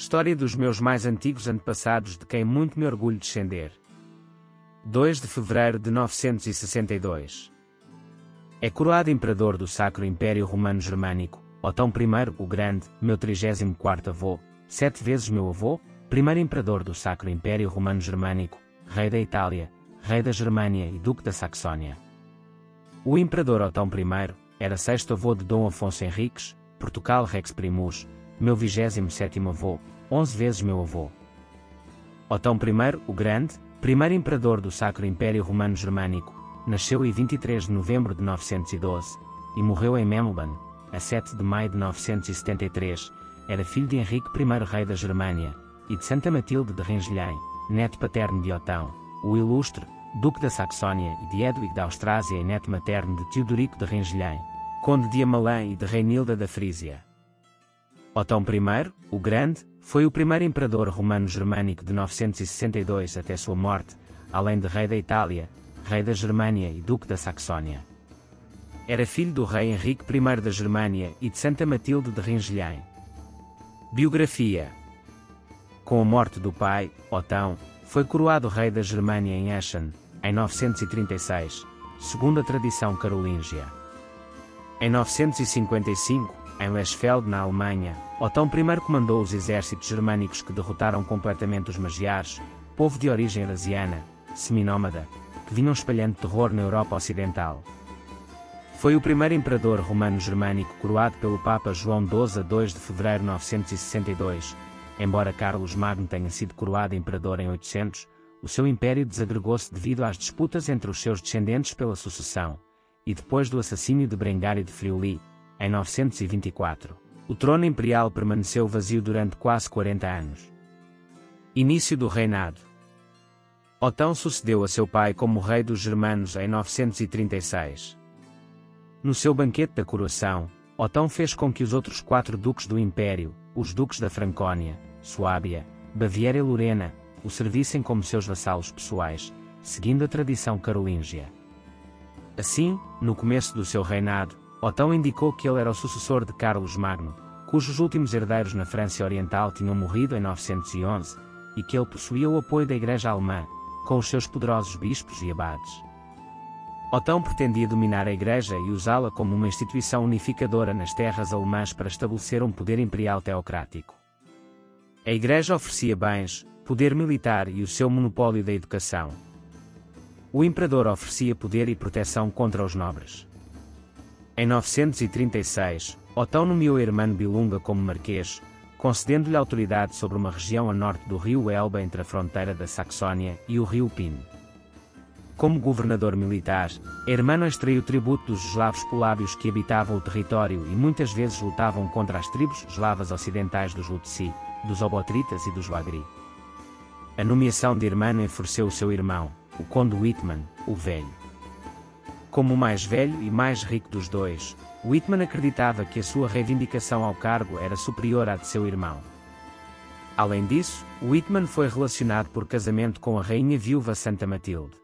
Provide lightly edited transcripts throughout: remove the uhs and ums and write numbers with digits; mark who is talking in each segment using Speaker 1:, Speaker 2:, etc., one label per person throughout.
Speaker 1: História dos meus mais antigos antepassados de quem muito me orgulho descender. 2 de fevereiro de 962. É coroado imperador do Sacro Império Romano Germânico, Otão I o Grande, meu 34º avô, 7 vezes meu avô, primeiro imperador do Sacro Império Romano Germânico, rei da Itália, rei da Germânia e duque da Saxónia. O imperador Otão I era sexto avô de Dom Afonso Henriques, Portugal Rex Primus, meu 27º avô, 11 vezes meu avô. Otão I o Grande, primeiro imperador do Sacro Império Romano Germânico, nasceu em 23 de novembro de 912, e morreu em Memlban, a 7 de maio de 973, era filho de Henrique I rei da Germânia, e de Santa Matilde de Ringelen, neto paterno de Otão, o Ilustre, duque da Saxónia e de Hedwig da Austrásia e neto materno de Teodorico de Ringelen, conde de Amalã e de Reinilda da Frísia. Otão I, o Grande, foi o primeiro imperador romano-germânico de 962 até sua morte, além de rei da Itália, rei da Germânia e duque da Saxónia. Era filho do rei Henrique I da Germânia e de Santa Matilde de Ringelen. Biografia. Com a morte do pai, Otão, foi coroado rei da Germânia em Aachen, em 936, segundo a tradição carolíngia. Em 955, em Lechfeld, na Alemanha, Otão I comandou os exércitos germânicos que derrotaram completamente os magiares, povo de origem eurasiana, seminómada, que vinham espalhando terror na Europa Ocidental. Foi o primeiro imperador romano-germânico coroado pelo Papa João XII a 2 de fevereiro de 962. Embora Carlos Magno tenha sido coroado imperador em 800, o seu império desagregou-se devido às disputas entre os seus descendentes pela sucessão, e depois do assassínio de Berengário de Friuli, em 924, o trono imperial permaneceu vazio durante quase 40 anos. Início do reinado. Otão sucedeu a seu pai como rei dos germanos em 936. No seu banquete da coroação, Otão fez com que os outros 4 duques do império, os duques da Francónia, Suábia, Baviera e Lorena, o servissem como seus vassalos pessoais, seguindo a tradição carolíngia. Assim, no começo do seu reinado, Otão indicou que ele era o sucessor de Carlos Magno, cujos últimos herdeiros na França Oriental tinham morrido em 911, e que ele possuía o apoio da Igreja Alemã, com os seus poderosos bispos e abades. Otão pretendia dominar a Igreja e usá-la como uma instituição unificadora nas terras alemãs para estabelecer um poder imperial teocrático. A Igreja oferecia bens, poder militar e o seu monopólio da educação. O imperador oferecia poder e proteção contra os nobres. Em 936, Otão nomeou Hermano Bilunga como marquês, concedendo-lhe autoridade sobre uma região a norte do rio Elba entre a fronteira da Saxónia e o rio Pin. Como governador militar, Hermano extraiu tributo dos eslavos polábios que habitavam o território e muitas vezes lutavam contra as tribos eslavas ocidentais dos Lutsi, dos Obotritas e dos Bagri. A nomeação de Hermano enfureceu o seu irmão, o conde Wittmann, o Velho. Como o mais velho e mais rico dos dois, Wittmann acreditava que a sua reivindicação ao cargo era superior à de seu irmão. Além disso, Wittmann foi relacionado por casamento com a rainha viúva Santa Matilde.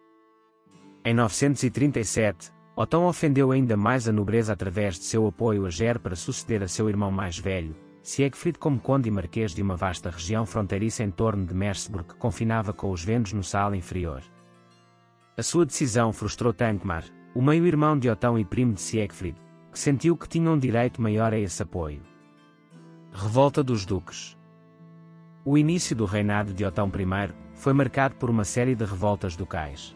Speaker 1: Em 937, Otão ofendeu ainda mais a nobreza através de seu apoio a Ger para suceder a seu irmão mais velho, Siegfried como conde e marquês de uma vasta região fronteiriça em torno de Merseburg que confinava com os ventos no Saal inferior. A sua decisão frustrou Tankmar, o meio-irmão de Otão e primo de Siegfried, que sentiu que tinha um direito maior a esse apoio. Revolta dos Duques. O início do reinado de Otão I foi marcado por uma série de revoltas ducais.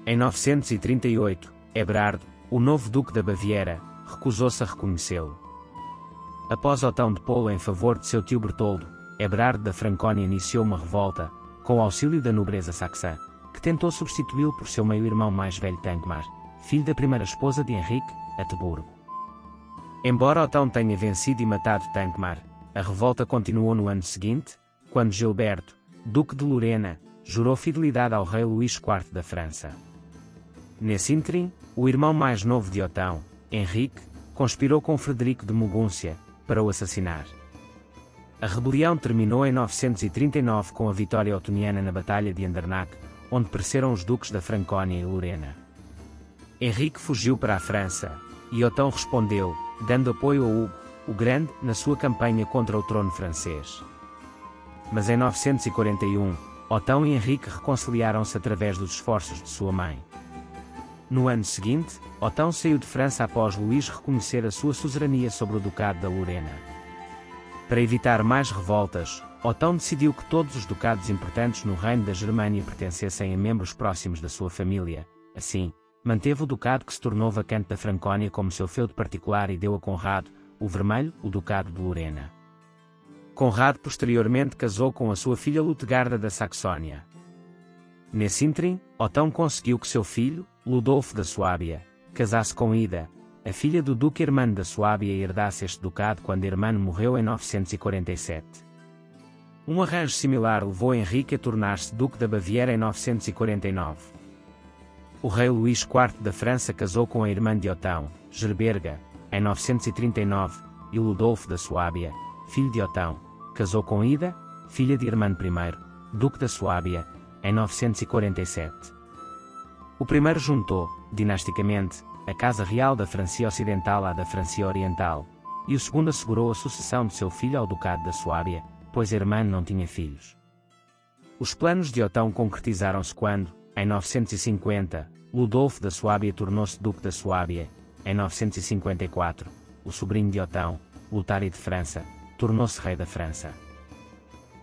Speaker 1: Em 938, Eberardo, o novo duque da Baviera, recusou-se a reconhecê-lo. Após Otão depô-lo em favor de seu tio Bertoldo, Eberardo da Francónia iniciou uma revolta, com o auxílio da nobreza saxã, que tentou substituí-lo por seu meio-irmão mais velho Tankmar, filho da primeira esposa de Henrique, Ateburgo. Embora Otão tenha vencido e matado Tankmar, a revolta continuou no ano seguinte, quando Gilberto, duque de Lorena, jurou fidelidade ao rei Luís IV da França. Nesse ínterim, o irmão mais novo de Otão, Henrique, conspirou com Frederico de Mogúncia, para o assassinar. A rebelião terminou em 939 com a vitória otoniana na Batalha de Andernach, onde pereceram os duques da Francónia e Lorena. Henrique fugiu para a França, e Otão respondeu, dando apoio a Hugo, o Grande, na sua campanha contra o trono francês. mas em 941, Otão e Henrique reconciliaram-se através dos esforços de sua mãe. No ano seguinte, Otão saiu de França após Luís reconhecer a sua suzerania sobre o Ducado da Lorena. Para evitar mais revoltas, Otão decidiu que todos os ducados importantes no reino da Germânia pertencessem a membros próximos da sua família. Assim, manteve o ducado que se tornou vacante da Francónia como seu feudo particular e deu a Conrado, o Vermelho, o Ducado de Lorena. Conrado posteriormente casou com a sua filha Lutegarda da Saxónia. Nesse ínterim, Otão conseguiu que seu filho, Ludolfo da Suábia, casasse com Ida, a filha do duque Hermano da Suábia, e herdasse este ducado quando Hermano morreu em 947. Um arranjo similar levou Henrique a tornar-se duque da Baviera em 949. O rei Luís IV da França casou com a irmã de Otão, Gerberga, em 939, e Ludolfo da Suábia, filho de Otão, casou com Ida, filha de Hermano I, duque da Suábia, em 947. O primeiro juntou, dinasticamente, a Casa Real da Francia Ocidental à da Francia Oriental, e o segundo assegurou a sucessão de seu filho ao Ducado da Suábia, pois Hermano não tinha filhos. Os planos de Otão concretizaram-se quando, em 950, Ludolfo da Suábia tornou-se Duque da Suábia. Em 954, o sobrinho de Otão, Lutário de França, tornou-se rei da França.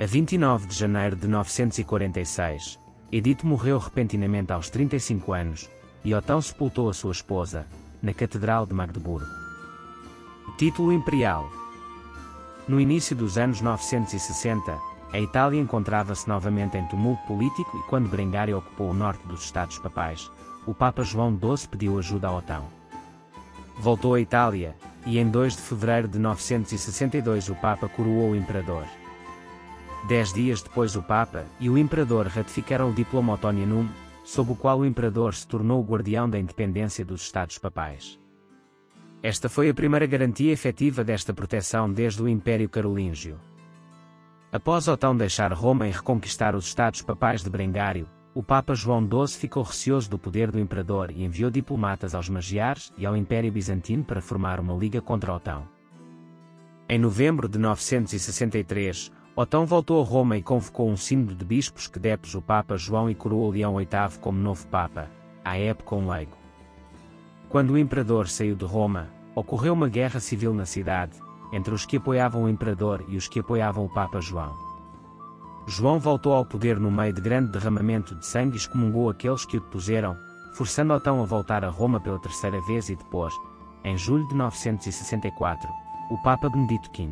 Speaker 1: A 29 de janeiro de 946, Edito morreu repentinamente aos 35 anos, e Otão sepultou a sua esposa, na Catedral de Magdeburgo. Título imperial. No início dos anos 960, a Itália encontrava-se novamente em tumulto político e quando Berengário ocupou o norte dos Estados Papais, o Papa João XII pediu ajuda a Otão. Voltou à Itália, e em 2 de fevereiro de 962 o Papa coroou o Imperador. 10 dias depois o Papa e o Imperador ratificaram o Diploma Ottonianum, sob o qual o Imperador se tornou o guardião da independência dos Estados Papais. Esta foi a primeira garantia efetiva desta proteção desde o Império Carolíngio. Após Otão deixar Roma e reconquistar os Estados Papais de Berengário, o Papa João XII ficou receoso do poder do Imperador e enviou diplomatas aos Magiares e ao Império Bizantino para formar uma liga contra Otão. Em novembro de 963, Otão voltou a Roma e convocou um sínodo de bispos que depôs o Papa João e coroou Leão VIII como novo Papa, à época um leigo. Quando o Imperador saiu de Roma, ocorreu uma guerra civil na cidade, entre os que apoiavam o Imperador e os que apoiavam o Papa João. João voltou ao poder no meio de grande derramamento de sangue e excomungou aqueles que o depuseram, forçando Otão a voltar a Roma pela terceira vez e depois, em julho de 964, o Papa Benedito V.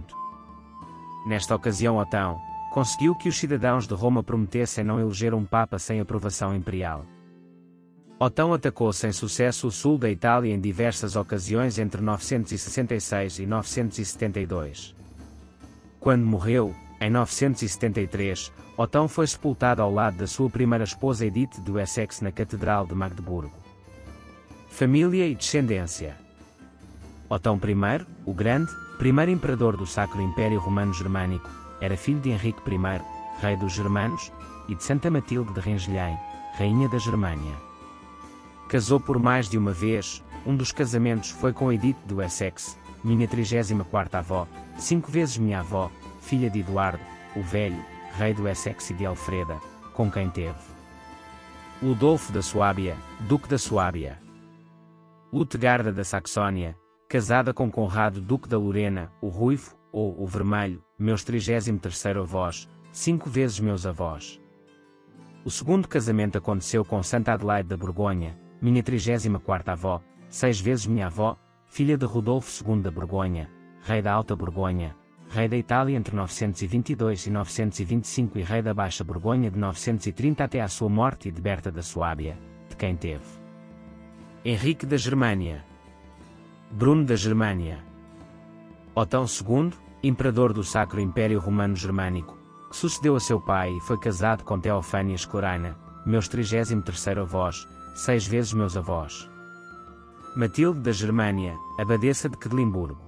Speaker 1: Nesta ocasião Otão conseguiu que os cidadãos de Roma prometessem não eleger um Papa sem aprovação imperial. Otão atacou sem sucesso o sul da Itália em diversas ocasiões entre 966 e 972. Quando morreu, em 973, Otão foi sepultado ao lado da sua primeira esposa Edith de Wessex na Catedral de Magdeburgo. Família e descendência. Otão I, o Grande, primeiro imperador do Sacro Império Romano Germânico, era filho de Henrique I, rei dos Germanos, e de Santa Matilde de Rengelhém, rainha da Germânia. Casou por mais de uma vez, um dos casamentos foi com Edith de Wessex, minha 34ª avó, 5 vezes minha avó, filha de Eduardo, o Velho, rei do Wessex e de Alfreda, com quem teve Ludolfo da Suábia, duque da Suábia. Lutegarda da Saxónia, casada com Conrado, duque da Lorena, o Ruivo, ou o Vermelho, meus 33º avós, 5 vezes meus avós. O segundo casamento aconteceu com Santa Adelaide da Borgonha, minha 34ª avó, 6 vezes minha avó, filha de Rodolfo II da Borgonha, rei da Alta Borgonha, rei da Itália entre 922 e 925 e rei da Baixa Borgonha de 930 até à sua morte, e de Berta da Suábia, de quem teve Henrique da Germânia, Bruno da Germânia. Otão II, imperador do Sacro Império Romano Germânico, que sucedeu a seu pai e foi casado com Teofânia Escoraina, meus 33º avós, 6 vezes meus avós. Matilde da Germânia, abadesa de Quedlimburgo.